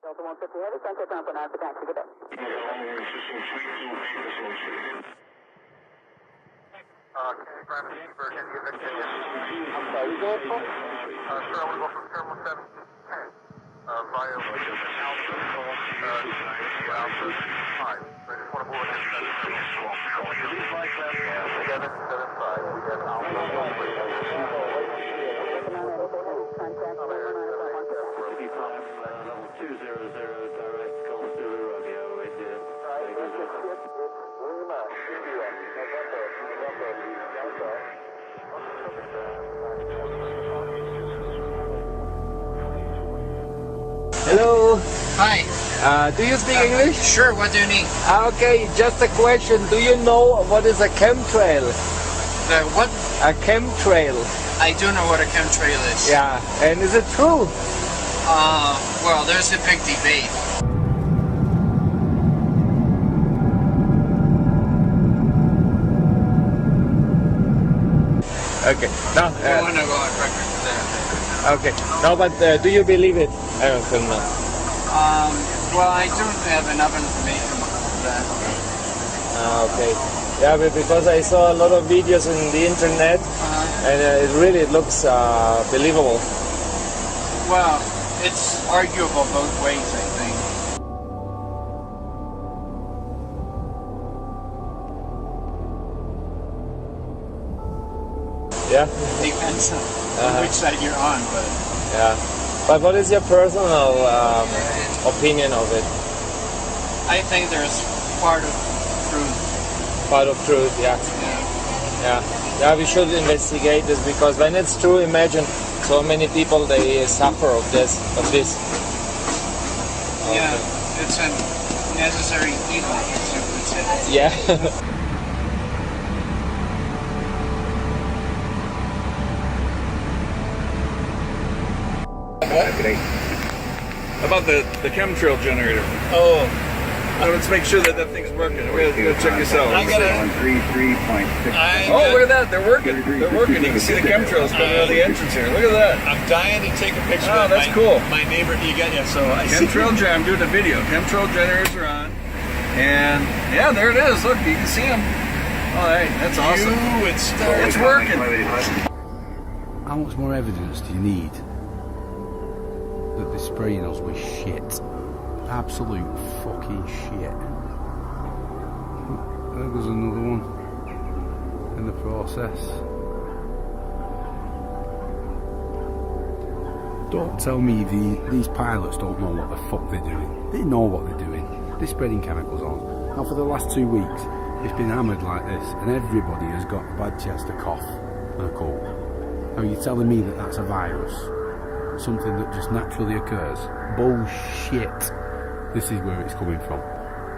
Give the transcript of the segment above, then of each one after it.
Delta 150 Heavy, contact ground for 9 for taxi. Good day. I'm sorry, you going for? Sir, I want to go from Terminal 7 to 10 via Alpha 5. So I just want to move it into that terminal. 775. We have Alpha 1. Hello. Hi. Do you speak English? Sure, what do you need? Okay, just a question. Do you know what is a chemtrail? The what? A chemtrail. I do know what a chemtrail is. Yeah, and is it true? Well, there's a big debate. Okay. No. I don't want to go on record for that. Okay. No, but do you believe it? I don't know. Well, I don't have enough information for that. Okay. Yeah, but because I saw a lot of videos on the internet, and it really looks believable. Well, it's arguable both ways, I think. Yeah. Depends on which side you're on, but yeah. But what is your personal opinion of it? I think there's part of truth. Part of truth, yeah. Yeah, we should investigate this, because when it's true, imagine so many people they suffer of this. Yeah, it's a necessary evil, as you would say. Yeah. About the chemtrail generator. Oh. Now let's make sure that thing's working. We're gonna check this out. I gotta. Oh, look at that! They're working. They're working. You can see the chemtrails coming out of the entrance here. Look at that. I'm dying to take a picture. Oh, that's cool. My neighbor, you got yeah. So I Chemtrail gen. I'm doing a video. Chemtrail generators are on, and yeah, there it is. Look, you can see them. Oh, hey, that's awesome. It's working. How much more evidence do you need that they're spraying us with shit? Absolute fucking shit. There goes another one in the process. Don't tell me these pilots don't know what the fuck they're doing. They know what they're doing. They're spreading chemicals on. Now for the last 2 weeks, it's been hammered like this, and everybody has got a bad chest, a cough, and a cold. Now you're telling me that that's a virus? Something that just naturally occurs? Bullshit. This is where it's coming from.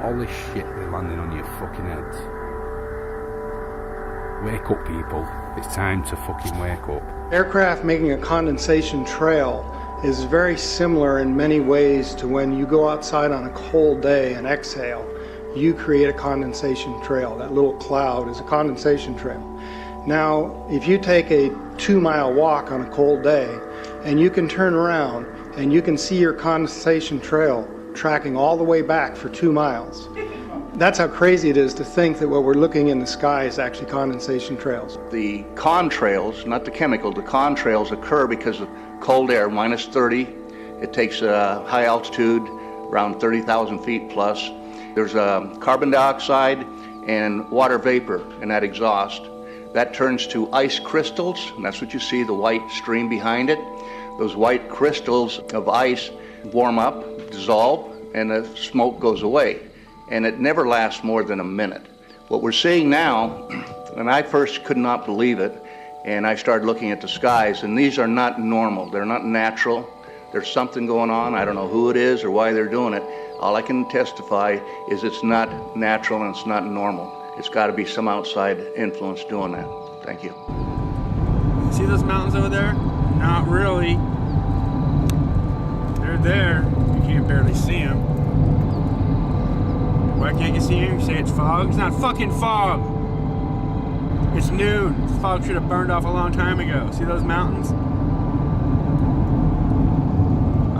All this shit is landing on your fucking heads. Wake up, people. It's time to fucking wake up. Aircraft making a condensation trail is very similar in many ways to when you go outside on a cold day and exhale. You create a condensation trail. That little cloud is a condensation trail. Now, if you take a 2-mile walk on a cold day and you can turn around and you can see your condensation trail tracking all the way back for 2 miles. That's how crazy it is to think that what we're looking in the sky is actually condensation trails. The contrails, not the chemical, the contrails occur because of cold air, minus 30. It takes high altitude, around 30,000 feet plus. There's carbon dioxide and water vapor in that exhaust. That turns to ice crystals, and that's what you see, the white stream behind it. Those white crystals of ice warm up, dissolve, and the smoke goes away. And it never lasts more than a minute. What we're seeing now, and I first could not believe it, and I started looking at the skies, and these are not normal, they're not natural. There's something going on, I don't know who it is or why they're doing it. All I can testify is it's not natural and it's not normal. It's got to be some outside influence doing that. Thank you. See those mountains over there? Not really. They're there. You can't barely see them. Why can't you see them? You say it's fog? It's not fucking fog. It's noon. The fog should have burned off a long time ago. See those mountains?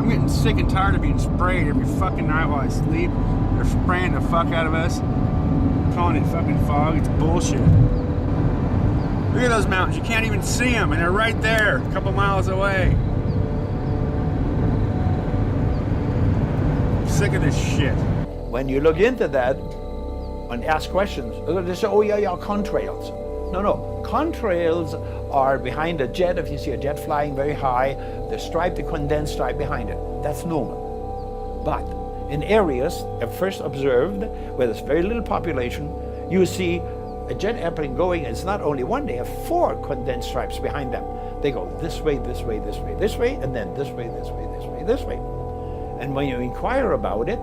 I'm getting sick and tired of being sprayed every fucking night while I sleep. They're spraying the fuck out of us, calling it fucking fog. It's bullshit. Look at those mountains. You can't even see them, and they're right there, a couple miles away. I'm sick of this shit. When you look into that and ask questions, they say, oh yeah, contrails. No, contrails are behind a jet. If you see a jet flying very high, the stripe, the condensed stripe behind it, that's normal. But in areas first observed where there's very little population, you see a jet airplane going, it's not only one, they have 4 condensed stripes behind them. They go this way, this way, this way, this way, and then this way, this way, this way, this way. And when you inquire about it,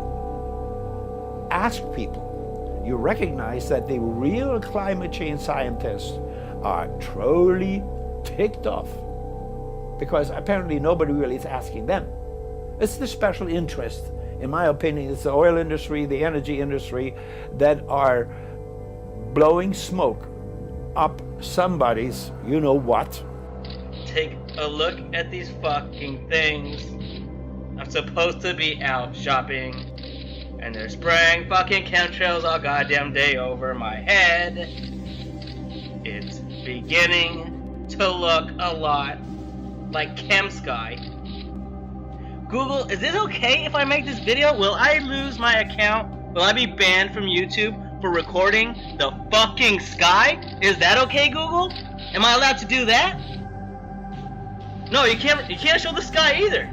ask people, you recognize that the real climate change scientists are truly ticked off, because apparently nobody really is asking them. It's the special interest, in my opinion, it's the oil industry, the energy industry, that are blowing smoke up somebody's you know what. Take a look at these fucking things. I'm supposed to be out shopping, and they're spraying fucking chemtrails all goddamn day over my head. It's beginning to look a lot like Chem Sky. Google, is it okay if I make this video? Will I lose my account? Will I be banned from YouTube for recording the fucking sky? Is that okay, Google? Am I allowed to do that? No, you can't show the sky either.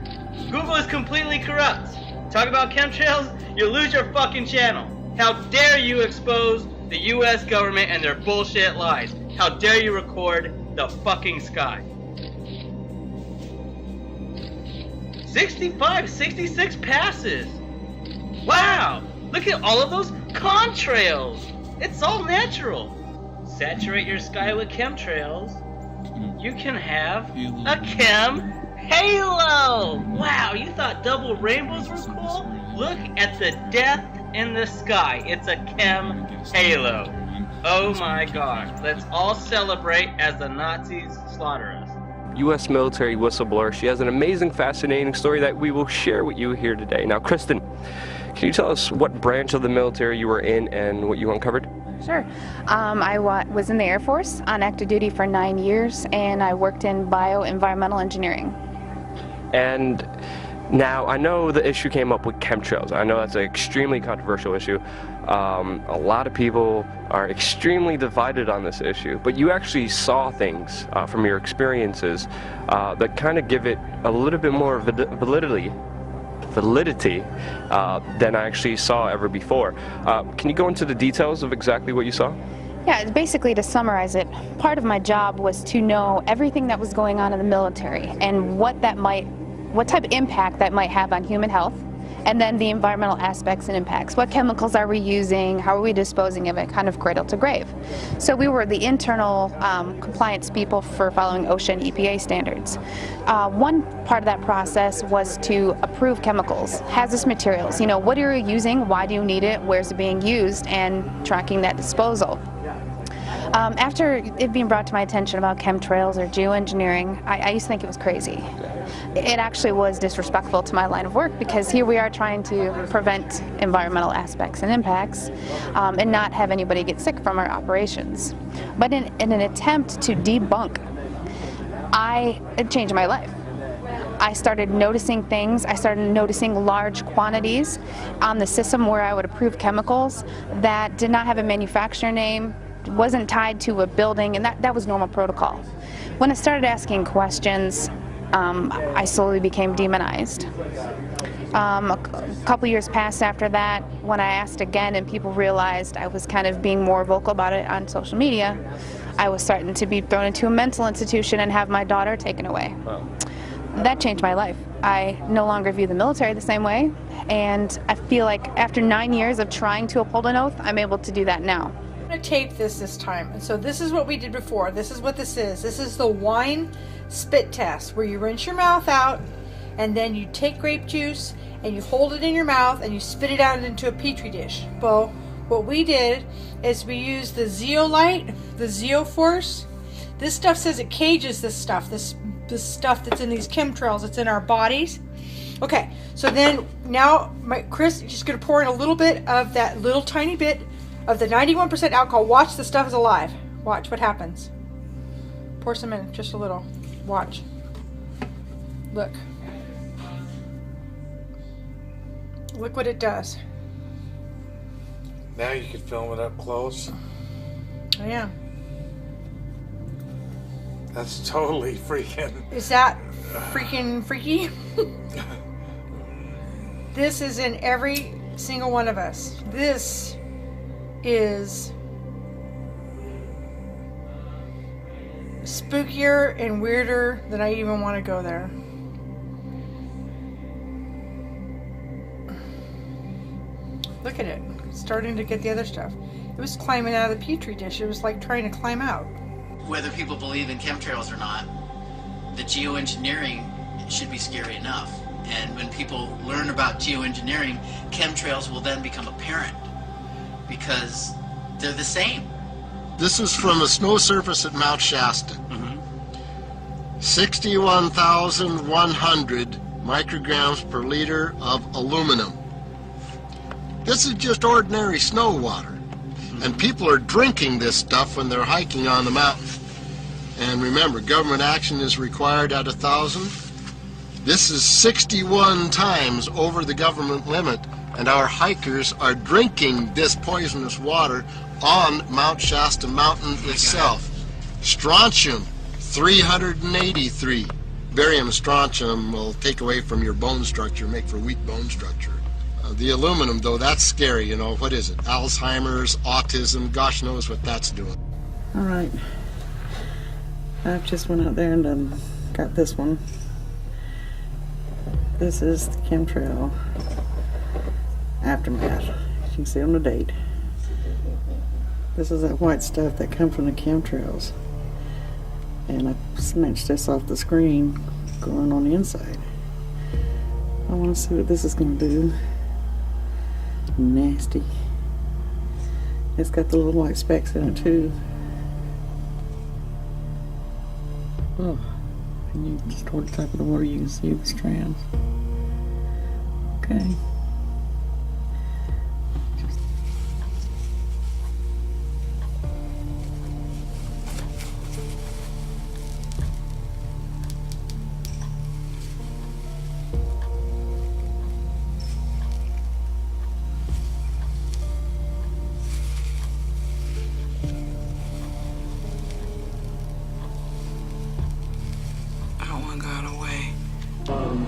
Google is completely corrupt. Talk about chemtrails, you lose your fucking channel. How dare you expose the US government and their bullshit lies? How dare you record the fucking sky? 65, 66 passes. Wow, look at all of those contrails. It's all natural. Saturate your sky with chemtrails. You can have a chem halo. Wow, you thought double rainbows were cool? Look at the death in the sky. It's a chem halo. Oh my gosh. Let's all celebrate as the Nazis slaughter us. U.S. military whistleblower. She has an amazing, fascinating story that we will share with you here today. Now, Kristen, can you tell us what branch of the military you were in and what you uncovered? Sure. I was in the Air Force on active duty for 9 years, and I worked in bioenvironmental engineering. And now, I know the issue came up with chemtrails. I know that's an extremely controversial issue. A lot of people are extremely divided on this issue, but you actually saw things from your experiences that kind of give it a little bit more validity than I actually saw ever before. Can you go into the details of exactly what you saw? Yeah, basically, to summarize it, part of my job was to know everything that was going on in the military and what type of impact that might have on human health, and then the environmental aspects and impacts. What chemicals are we using? How are we disposing of it? Kind of cradle to grave. So we were the internal compliance people for following OSHA and EPA standards. One part of that process was to approve chemicals, hazardous materials. You know, what are you using? Why do you need it? Where's it being used? And tracking that disposal. After it being brought to my attention about chemtrails or geoengineering, I used to think it was crazy. It actually was disrespectful to my line of work, because here we are trying to prevent environmental aspects and impacts and not have anybody get sick from our operations. But in an attempt to debunk, it changed my life. I started noticing things. I started noticing large quantities on the system where I would approve chemicals that did not have a manufacturer name, wasn't tied to a building, and that was normal protocol. When I started asking questions, I slowly became demonized. A couple years passed after that when I asked again and people realized I was kind of being more vocal about it on social media. I was starting to be thrown into a mental institution and have my daughter taken away. Wow. That changed my life. I no longer view the military the same way, and I feel like after 9 years of trying to uphold an oath, I'm able to do that now. I'm going to tape this time, and so this is what we did before. This is what this is. This is the wine spit test, where you rinse your mouth out, and then you take grape juice and you hold it in your mouth and you spit it out into a petri dish. Well, what we did is we used the zeolite, the zeoforce. This stuff says it cages this stuff, this stuff that's in these chemtrails, it's in our bodies. Okay, so then now Chris is just going to pour in a little bit of that little tiny bit of the 91% alcohol. Watch, the stuff is alive. Watch what happens. Pour some in, just a little. Watch. Look. Look what it does. Now you can film it up close. Oh, yeah. That's totally freaking... Is that freaking freaky? This is in every single one of us. This is spookier and weirder than I even want to go there. Look at it. It's starting to get the other stuff. It was climbing out of the petri dish. It was like trying to climb out. Whether people believe in chemtrails or not, the geoengineering should be scary enough. And when people learn about geoengineering, chemtrails will then become apparent because they're the same. This is from a snow surface at Mount Shasta. 61,100 micrograms per liter of aluminum. This is just ordinary snow water. And people are drinking this stuff when they're hiking on the mountain. And remember, government action is required at 1,000. This is 61 times over the government limit, and our hikers are drinking this poisonous water on Mount Shasta Mountain itself. Strontium, 383. Barium strontium will take away from your bone structure, make for weak bone structure. The aluminum, though, that's scary, you know. What is it? Alzheimer's, autism, gosh knows what that's doing. All right. I've just went out there and got this one. This is the chemtrail aftermath. You can see on the date. This is that white stuff that comes from the chemtrails. And I snatched this off the screen going on the inside. I want to see what this is going to do. Nasty. It's got the little white specks in it too. Oh, and you just toward the top of the water you can see the strands. Okay.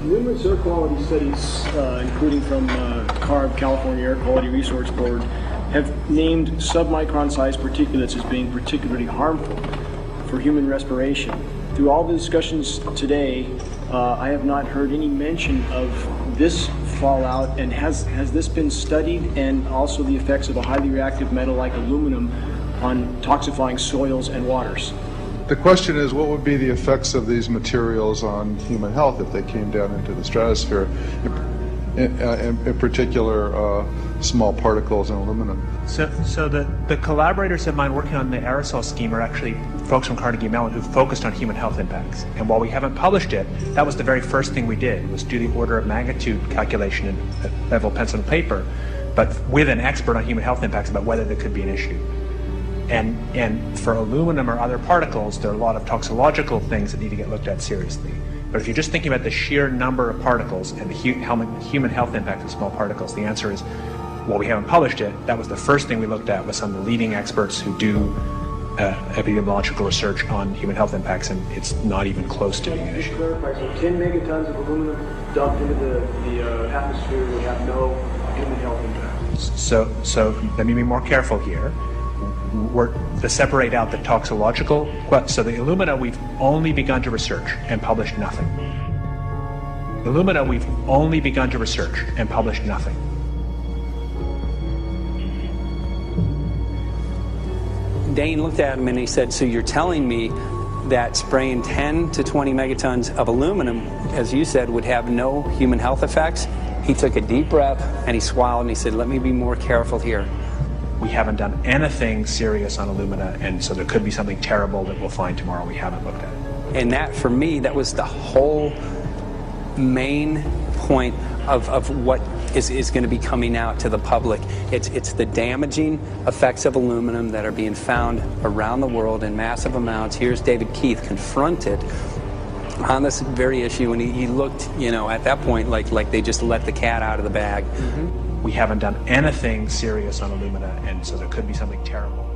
Numerous air quality studies, including from CARB, California Air Quality Resource Board, have named submicron-sized particulates as being particularly harmful for human respiration. Through all the discussions today, I have not heard any mention of this fallout, and has this been studied, and also the effects of a highly reactive metal like aluminum on toxifying soils and waters? The question is, what would be the effects of these materials on human health if they came down into the stratosphere, in particular small particles and aluminum? So the collaborators of mine working on the aerosol scheme are actually folks from Carnegie Mellon who focused on human health impacts. And while we haven't published it, that was the very first thing we did, was do the order of magnitude calculation in level pencil and paper, but with an expert on human health impacts about whether there could be an issue. And for aluminum or other particles, there are a lot of toxicological things that need to get looked at seriously. But if you're just thinking about the sheer number of particles and the human health impact of small particles, the answer is, well, we haven't published it. That was the first thing we looked at with some of the leading experts who do epidemiological research on human health impacts, and it's not even close to being an issue. So 10 megatons of aluminum dumped into the atmosphere would have no human health impact. So let me be more careful here. We're to separate out the toxicological. So the alumina, we've only begun to research and published nothing. Alumina, we've only begun to research and published nothing. Dane looked at him and he said, so you're telling me that spraying 10 to 20 megatons of aluminum, as you said, would have no human health effects? He took a deep breath and he swallowed and he said, let me be more careful here. We haven't done anything serious on alumina, and so there could be something terrible that we'll find tomorrow we haven't looked at. And that, for me, that was the whole main point of what is going to be coming out to the public. It's the damaging effects of aluminum that are being found around the world in massive amounts. Here's David Keith confronted on this very issue, and he looked, you know, at that point like they just let the cat out of the bag. Mm-hmm. We haven't done anything serious on alumina, and so there could be something terrible.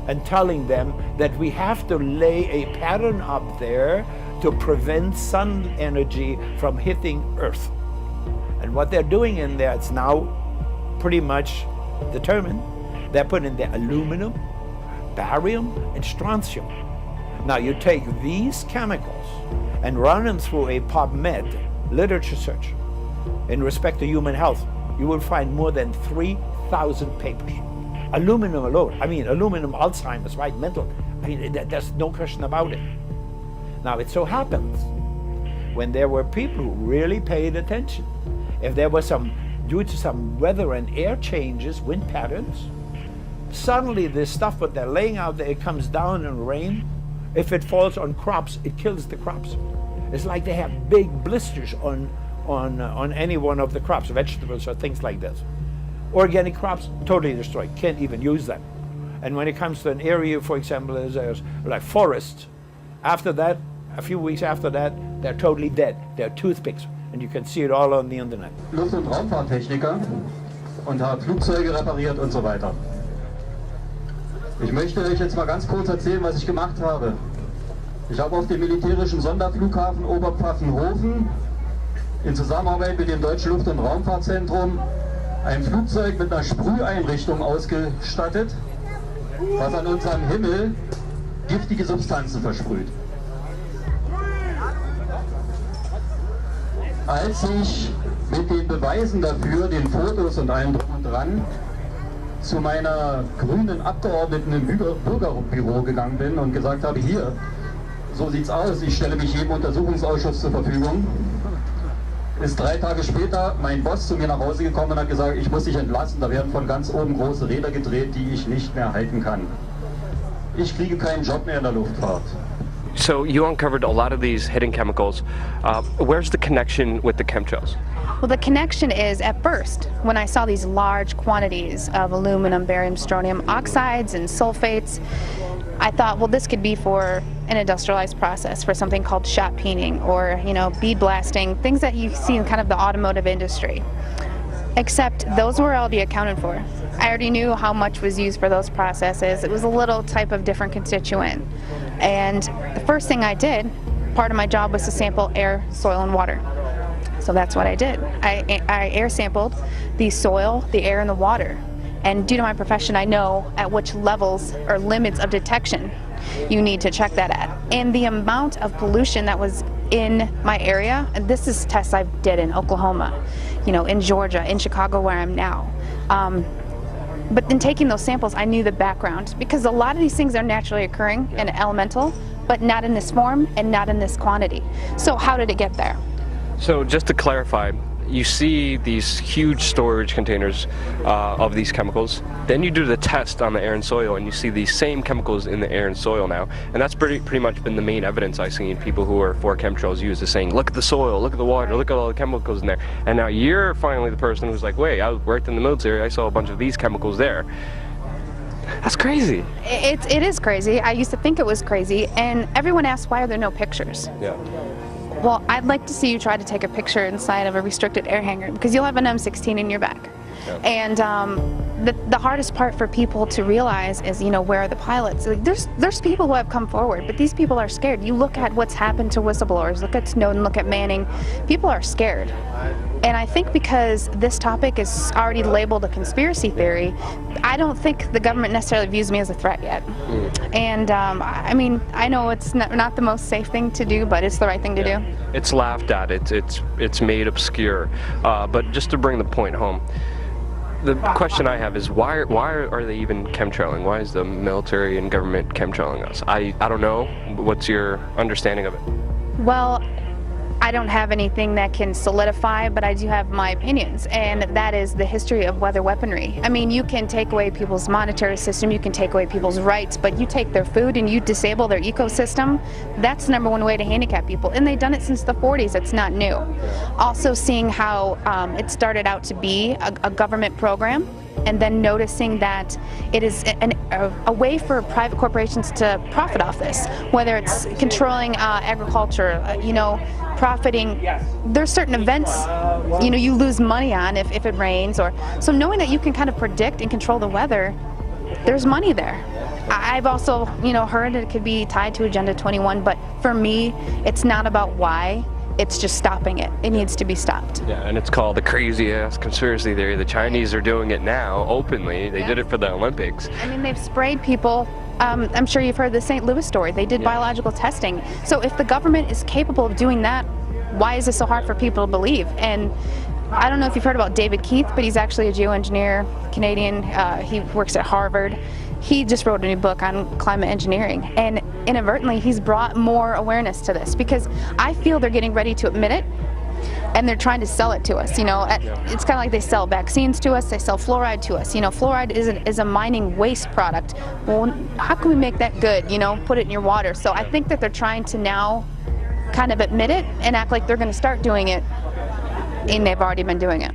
And telling them that we have to lay a pattern up there to prevent sun energy from hitting Earth. And what they're doing in there, it's now pretty much determined. They're putting in there aluminum, barium, and strontium. Now you take these chemicals and run them through a PubMed literature search in respect to human health. You will find more than 3,000 papers. Aluminum alone, I mean aluminum Alzheimer's, right, mental, I mean there's no question about it. Now it so happens, when there were people who really paid attention, if there was due to some weather and air changes, wind patterns, suddenly this stuff that they're laying out there, it comes down in rain. If it falls on crops, it kills the crops. It's like they have big blisters on any one of the crops, vegetables or things like this. Organic crops, totally destroyed, can't even use them. And when it comes to an area, for example, as like forest, after that, a few weeks after that, they're totally dead. They're toothpicks, and you can see it all on the internet. Luft- und Raumfahrttechniker und habe Flugzeuge repariert und so weiter. Ich möchte euch jetzt mal ganz kurz erzählen, was ich gemacht habe. Ich habe auf dem militärischen Sonderflughafen Oberpfaffenhofen in Zusammenarbeit mit dem Deutschen Luft- und Raumfahrtzentrum ein Flugzeug mit einer Sprüheinrichtung ausgestattet, was an unserem Himmel giftige Substanzen versprüht. Als ich mit den Beweisen dafür, den Fotos und allem drum und dran, zu meiner grünen Abgeordneten im Bürgerbüro gegangen bin und gesagt habe, hier, so sieht's aus, ich stelle mich jedem Untersuchungsausschuss zur Verfügung, ist 3 Tage später mein Boss zu mir nach Hause gekommen und hat gesagt, ich muss dich entlassen, da werden von ganz oben große Räder gedreht, die ich nicht mehr halten kann. Ich kriege keinen Job mehr in der Luftfahrt. So you uncovered a lot of these hidden chemicals. Where's the connection with the chemtrails? Well, the connection is, at first, when I saw these large quantities of aluminum, barium, strontium oxides and sulfates, I thought, well, this could be for an industrialized process, for something called shot peening or, you know, bead blasting, things that you see in kind of the automotive industry. Except those were already accounted for. I already knew how much was used for those processes. It was a little type of different constituent. And the first thing I did, part of my job was to sample air, soil, and water. So that's what I did. I air sampled the soil, the air, and the water. And due to my profession, I know at which levels or limits of detection you need to check that at. And the amount of pollution that was in my area, and this is tests I did in Oklahoma, you know, in Georgia, in Chicago where I'm now. But in taking those samples, I knew the background, because a lot of these things are naturally occurring and elemental, but not in this form and not in this quantity. So how did it get there? So just to clarify, you see these huge storage containers of these chemicals. Then you do the test on the air and soil, and you see these same chemicals in the air and soil now. And that's pretty much been the main evidence I've seen people who are for chemtrails use, is saying, look at the soil, look at the water, look at all the chemicals in there. And now you're finally the person who's like, wait, I worked in the military, I saw a bunch of these chemicals there. That's crazy. It is crazy. I used to think it was crazy, and everyone asks, why are there no pictures? Yeah. Well, I'd like to see you try to take a picture inside of a restricted air hangar, because you'll have an M16 in your back. Yeah. And the hardest part for people to realize is, you know, where are the pilots? Like, there's people who have come forward, but these people are scared. You look at what's happened to whistleblowers, look at Snowden, look at Manning. People are scared. And I think because this topic is already labeled a conspiracy theory, I don't think the government necessarily views me as a threat yet. And I mean, I know it's not the most safe thing to do, but it's the right thing to do. It's laughed at, it's made obscure. But just to bring the point home, the question I have is, why are they even chemtrailing? Why is the military and government chemtrailing us? I don't know. What's your understanding of it? Well, I don't have anything that can solidify, but I do have my opinions, and that is the history of weather weaponry. I mean, you can take away people's monetary system, you can take away people's rights, but you take their food and you disable their ecosystem, that's the #1 way to handicap people. And they've done it since the 40s, it's not new. Also seeing how it started out to be a government program, and then noticing that it is a way for private corporations to profit off this, whether it's controlling agriculture, you know, profiting. There's certain events, you know, you lose money on if it rains, or so knowing that you can kind of predict and control the weather, there's money there. I've also, you know, heard that it could be tied to Agenda 21, but for me, it's not about why. It's just stopping it. It needs to be stopped. Yeah, and it's called the crazy-ass conspiracy theory. The Chinese are doing it now, openly. They did it for the Olympics. I mean, they've sprayed people. I'm sure you've heard the St. Louis story. They did biological testing. So if the government is capable of doing that, why is it so hard for people to believe? And I don't know if you've heard about David Keith, but he's actually a geoengineer, Canadian. He works at Harvard. He just wrote a new book on climate engineering, and inadvertently he's brought more awareness to this, because I feel they're getting ready to admit it, and they're trying to sell it to us. You know, it's kind of like they sell vaccines to us, they sell fluoride to us. You know, fluoride is a mining waste product. Well, how can we make that good? You know, put it in your water. So I think that they're trying to now kind of admit it and act like they're going to start doing it, and they've already been doing it.